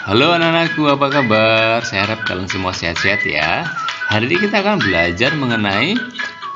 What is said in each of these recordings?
Halo anak-anakku, apa kabar? Saya harap kalian semua sehat-sehat ya. Hari ini kita akan belajar mengenai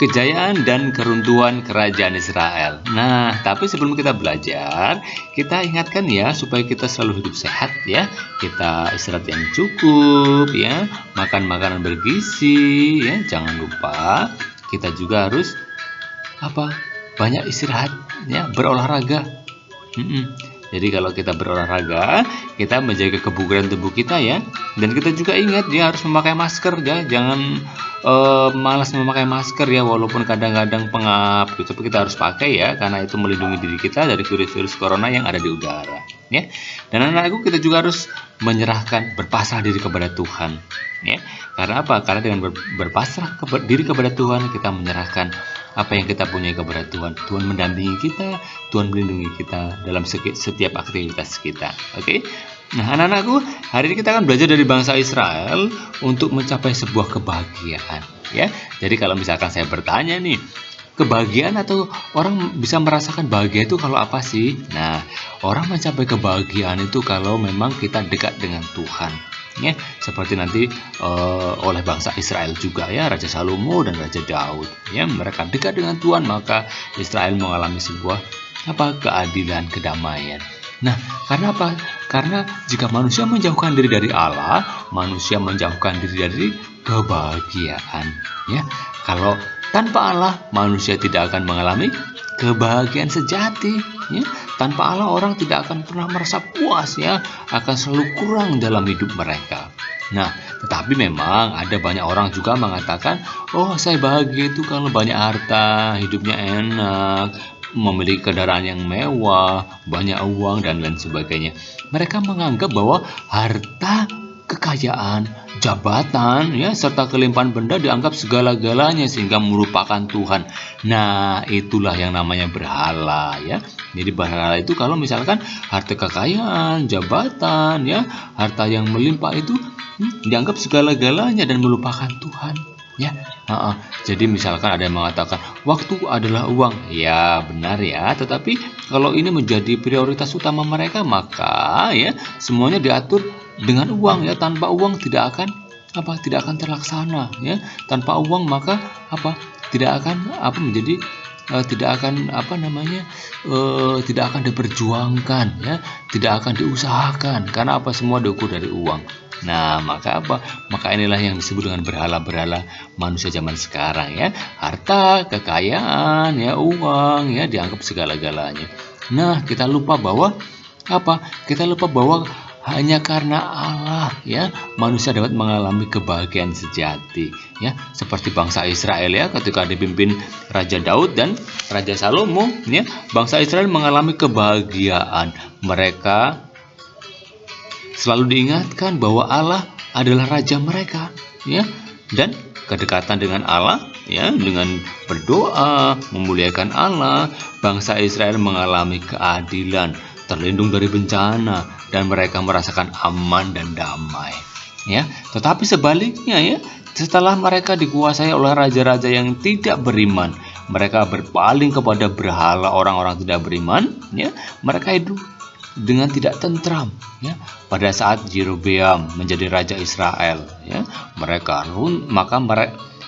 kejayaan dan keruntuhan kerajaan Israel. Nah, tapi sebelum kita belajar, kita ingatkan ya supaya kita selalu hidup sehat ya. Kita istirahat yang cukup ya, makan makanan bergizi ya. Jangan lupa kita juga harus banyak istirahat ya, berolahraga. Jadi kalau kita berolahraga, kita menjaga kebugaran tubuh kita ya. Dan kita juga ingat dia harus memakai masker ya. Jangan malas memakai masker ya, walaupun kadang-kadang pengap gitu. Tapi kita harus pakai ya, karena itu melindungi diri kita dari virus-virus corona yang ada di udara ya. Dan anak-anakku, kita juga harus menyerahkan, berpasrah diri kepada Tuhan ya. Karena apa? Karena dengan berpasrah diri kepada Tuhan, kita menyerahkan apa yang kita punya kepada Tuhan. Tuhan mendampingi kita, Tuhan melindungi kita dalam setiap aktivitas kita. Oke? Nah, anak-anakku, hari ini kita akan belajar dari bangsa Israel untuk mencapai sebuah kebahagiaan, ya. Jadi kalau misalkan saya bertanya nih, kebahagiaan atau orang bisa merasakan bahagia itu kalau apa sih? Nah, orang mencapai kebahagiaan itu kalau memang kita dekat dengan Tuhan. Ya, seperti nanti oleh bangsa Israel juga ya, Raja Salomo dan Raja Daud ya, mereka dekat dengan Tuhan, maka Israel mengalami sebuah keadilan, kedamaian. Nah, karena apa? Karena jika manusia menjauhkan diri dari Allah, manusia menjauhkan diri dari kebahagiaan ya. Kalau tanpa Allah, manusia tidak akan mengalami kebahagiaan sejati ya. Tanpa Allah, orang tidak akan pernah merasa puas ya, akan selalu kurang dalam hidup mereka. Nah, tetapi memang ada banyak orang juga mengatakan, oh saya bahagia itu kalau banyak harta, hidupnya enak, memiliki kendaraan yang mewah, banyak uang dan lain sebagainya. Mereka menganggap bahwa harta, kekayaan, jabatan ya, serta kelimpahan benda dianggap segala-galanya sehingga melupakan Tuhan. Nah, itulah yang namanya berhala ya. Jadi berhala itu kalau misalkan harta kekayaan, jabatan ya, harta yang melimpah itu dianggap segala-galanya dan melupakan Tuhan ya. Jadi misalkan ada yang mengatakan waktu adalah uang, ya benar ya, tetapi kalau ini menjadi prioritas utama mereka, maka ya semuanya diatur dengan uang ya. Tanpa uang tidak akan terlaksana ya. Tanpa uang maka tidak akan menjadi tidak akan tidak akan diperjuangkan ya, tidak akan diusahakan, karena semua diukur dari uang. Nah, maka inilah yang disebut dengan berhala-berhala manusia zaman sekarang ya. Harta, kekayaan ya, uang ya, dianggap segala-galanya. Nah, kita lupa bahwa hanya karena Allah ya, manusia dapat mengalami kebahagiaan sejati ya, seperti bangsa Israel ya, ketika dipimpin Raja Daud dan Raja Salomo ya, bangsa Israel mengalami kebahagiaan. Mereka selalu diingatkan bahwa Allah adalah raja mereka ya, dan kedekatan dengan Allah ya, dengan berdoa memuliakan Allah, bangsa Israel mengalami keadilan, terlindung dari bencana, dan mereka merasakan aman dan damai ya. Tetapi sebaliknya ya, setelah mereka dikuasai oleh raja-raja yang tidak beriman, mereka berpaling kepada berhala orang-orang tidak beriman ya. Mereka hidup dengan tidak tentram ya. Pada saat Yerobeam menjadi raja Israel ya,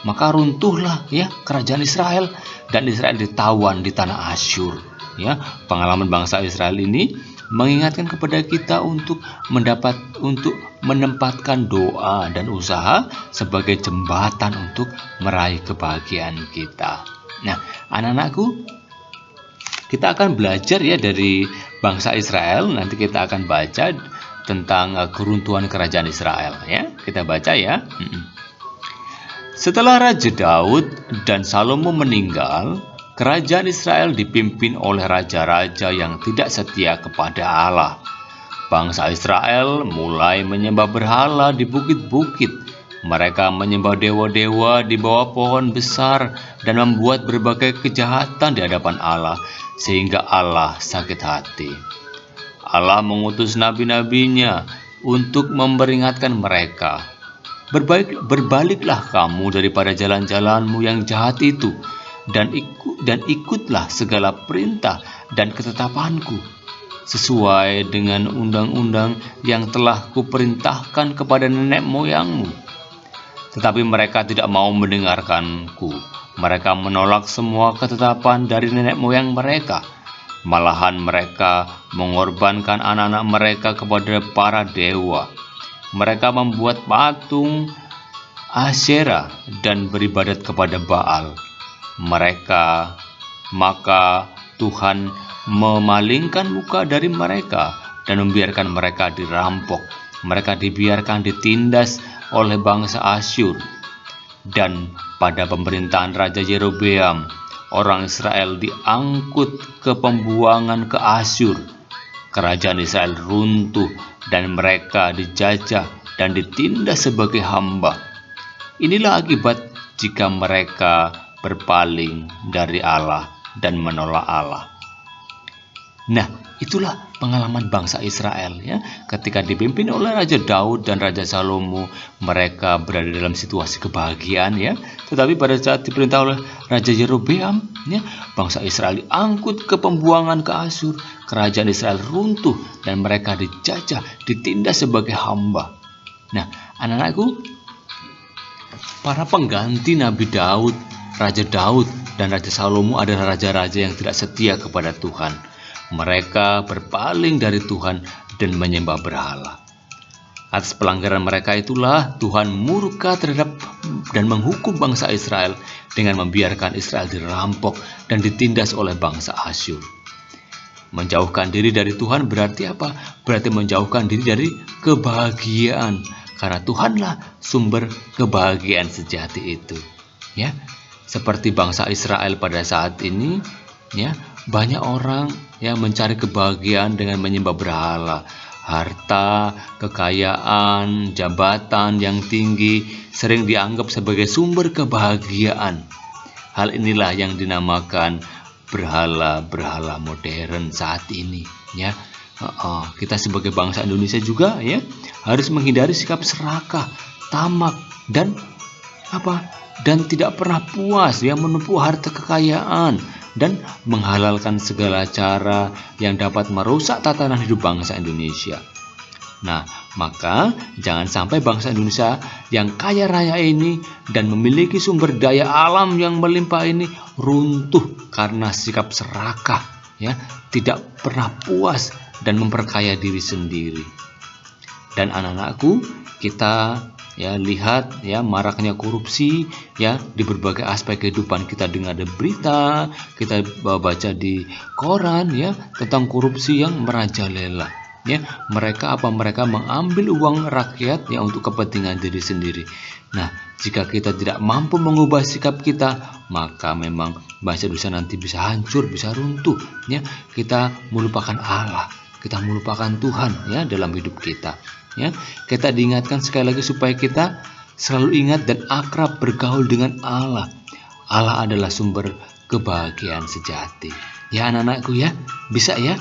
maka runtuhlah ya kerajaan Israel, dan Israel ditawan di tanah Asyur ya. Pengalaman bangsa Israel ini mengingatkan kepada kita untuk menempatkan doa dan usaha sebagai jembatan untuk meraih kebahagiaan kita. Nah, anak-anakku, kita akan belajar ya dari bangsa Israel. Nanti kita akan baca tentang keruntuhan kerajaan Israel ya. Kita baca ya. Setelah Raja Daud dan Salomo meninggal, kerajaan Israel dipimpin oleh raja-raja yang tidak setia kepada Allah. Bangsa Israel mulai menyembah berhala di bukit-bukit. Mereka menyembah dewa-dewa di bawah pohon besar dan membuat berbagai kejahatan di hadapan Allah, sehingga Allah sakit hati. Allah mengutus nabi-nabinya untuk memperingatkan mereka, berbaliklah kamu daripada jalan-jalanmu yang jahat itu, dan ikutlah segala perintah dan ketetapanku. sesuai dengan undang-undang yang telah kuperintahkan kepada nenek moyangmu. Tetapi mereka tidak mau mendengarkanku. Mereka menolak semua ketetapan dari nenek moyang mereka. Malahan mereka mengorbankan anak-anak mereka kepada para dewa. Mereka membuat patung Asyera dan beribadat kepada Baal. Maka Tuhan memalingkan muka dari mereka dan membiarkan mereka dirampok. Mereka dibiarkan ditindas oleh bangsa Asyur. Dan pada pemerintahan Raja Yerobeam, orang Israel diangkut ke pembuangan ke Asyur. Kerajaan Israel runtuh dan mereka dijajah dan ditindas sebagai hamba. Inilah akibat jika mereka berpaling dari Allah dan menolak Allah. Nah, itulah pengalaman bangsa Israel ya. Ketika dipimpin oleh Raja Daud dan Raja Salomo, mereka berada dalam situasi kebahagiaan ya. Tetapi pada saat diperintah oleh Raja Yerobeam ya, bangsa Israel diangkut ke pembuangan ke Asyur. Kerajaan Israel runtuh dan mereka dijajah, ditindas sebagai hamba. Nah, anak-anakku, para pengganti Nabi Daud, Raja Daud dan Raja Salomo adalah raja-raja yang tidak setia kepada Tuhan. Mereka berpaling dari Tuhan dan menyembah berhala. Atas pelanggaran mereka itulah Tuhan murka terhadap dan menghukum bangsa Israel dengan membiarkan Israel dirampok dan ditindas oleh bangsa Asyur. Menjauhkan diri dari Tuhan berarti apa? Berarti menjauhkan diri dari kebahagiaan, karena Tuhanlah sumber kebahagiaan sejati itu. Ya, seperti bangsa Israel pada saat ini, ya, banyak orang yang mencari kebahagiaan dengan menyembah berhala. Harta, kekayaan, jabatan yang tinggi sering dianggap sebagai sumber kebahagiaan. Hal inilah yang dinamakan berhala-berhala modern saat ini ya. Kita sebagai bangsa Indonesia juga ya harus menghindari sikap serakah, tamak dan tidak pernah puas ya menumpuk harta kekayaan dan menghalalkan segala cara yang dapat merusak tatanan hidup bangsa Indonesia. Nah, maka jangan sampai bangsa Indonesia yang kaya raya ini dan memiliki sumber daya alam yang melimpah ini runtuh karena sikap serakah, ya, tidak pernah puas dan memperkaya diri sendiri. Dan anak-anakku, kita ya lihat ya maraknya korupsi ya di berbagai aspek kehidupan kita. Dengar ada berita, kita baca di koran ya tentang korupsi yang merajalela. Ya, mereka mengambil uang rakyat ya untuk kepentingan diri sendiri. Nah, jika kita tidak mampu mengubah sikap kita, maka memang bangsa Indonesia nanti bisa hancur, bisa runtuh ya. Kita melupakan Allah, kita melupakan Tuhan ya dalam hidup kita. Ya, kita diingatkan sekali lagi supaya kita selalu ingat dan akrab bergaul dengan Allah. Allah adalah sumber kebahagiaan sejati. Ya anak-anakku ya, bisa ya?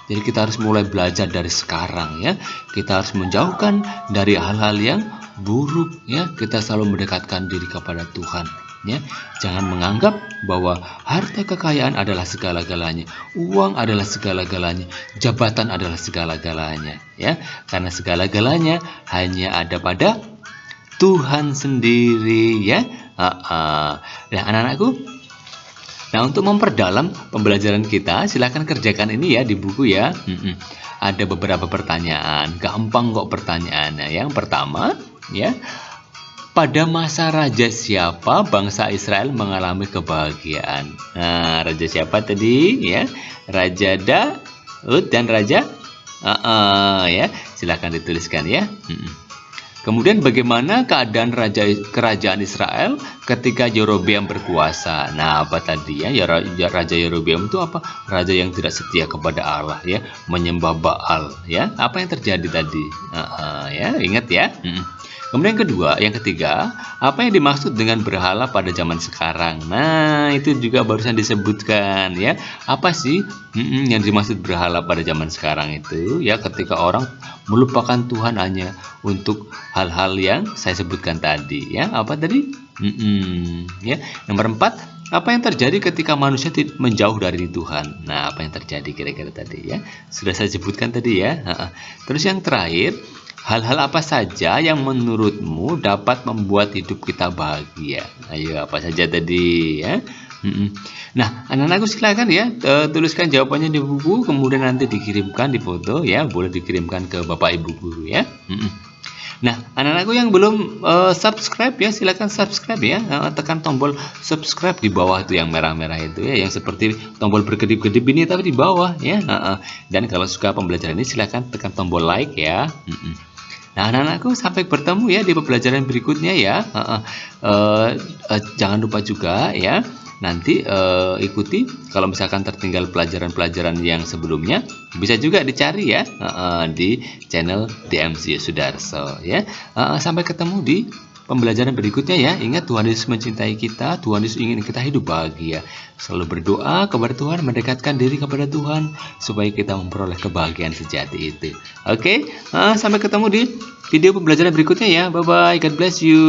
Jadi kita harus mulai belajar dari sekarang ya. Kita harus menjauhkan dari hal-hal yang buruk ya. Kita selalu mendekatkan diri kepada Tuhan ya. Jangan menganggap bahwa harta kekayaan adalah segala-galanya, uang adalah segala-galanya, jabatan adalah segala-galanya ya. Karena segala-galanya hanya ada pada Tuhan sendiri ya. Nah anak-anakku, nah, untuk memperdalam pembelajaran kita, silakan kerjakan ini ya di buku ya. Ada beberapa pertanyaan, gampang kok pertanyaannya. Yang pertama, ya, pada masa raja siapa bangsa Israel mengalami kebahagiaan? Nah, raja siapa tadi? Ya, Raja Daud dan Raja ya, silakan dituliskan ya. Kemudian bagaimana keadaan kerajaan Israel ketika Yerobeam berkuasa? Nah, apa tadi ya? Raja Yerobeam itu apa? Raja yang tidak setia kepada Allah ya, menyembah Baal ya. Apa yang terjadi tadi? Ya, ingat ya. Kemudian yang ketiga, apa yang dimaksud dengan berhala pada zaman sekarang? Nah, itu juga barusan disebutkan ya. Apa sih yang dimaksud berhala pada zaman sekarang itu? Ya, ketika orang melupakan Tuhan hanya untuk hal-hal yang saya sebutkan tadi ya. Apa tadi? Ya. Nomor 4, apa yang terjadi ketika manusia menjauh dari Tuhan? Nah, apa yang terjadi kira-kira tadi ya? Sudah saya sebutkan tadi ya. Terus yang terakhir, hal-hal apa saja yang menurutmu dapat membuat hidup kita bahagia? Ayo, apa saja tadi ya? Nah, anak-anakku silakan ya, tuliskan jawabannya di buku, kemudian nanti dikirimkan di foto ya, boleh dikirimkan ke Bapak Ibu guru ya. Nah, anak-anakku yang belum subscribe ya, silakan subscribe ya. Tekan tombol subscribe di bawah itu yang merah-merah itu ya, yang seperti tombol berkedip-kedip ini tapi di bawah ya. Dan kalau suka pembelajaran ini silakan tekan tombol like ya. Nah, anak-anakku sampai bertemu ya di pembelajaran berikutnya ya. Jangan lupa juga ya. Nanti ikuti kalau misalkan tertinggal pelajaran-pelajaran yang sebelumnya, bisa juga dicari ya di channel DMC Sudarso ya. Sampai ketemu di pembelajaran berikutnya ya. Ingat, Tuhan Yesus mencintai kita, Tuhan Yesus ingin kita hidup bahagia. Selalu berdoa kepada Tuhan, mendekatkan diri kepada Tuhan supaya kita memperoleh kebahagiaan sejati itu. Oke, sampai ketemu di video pembelajaran berikutnya ya. Bye bye, God bless you.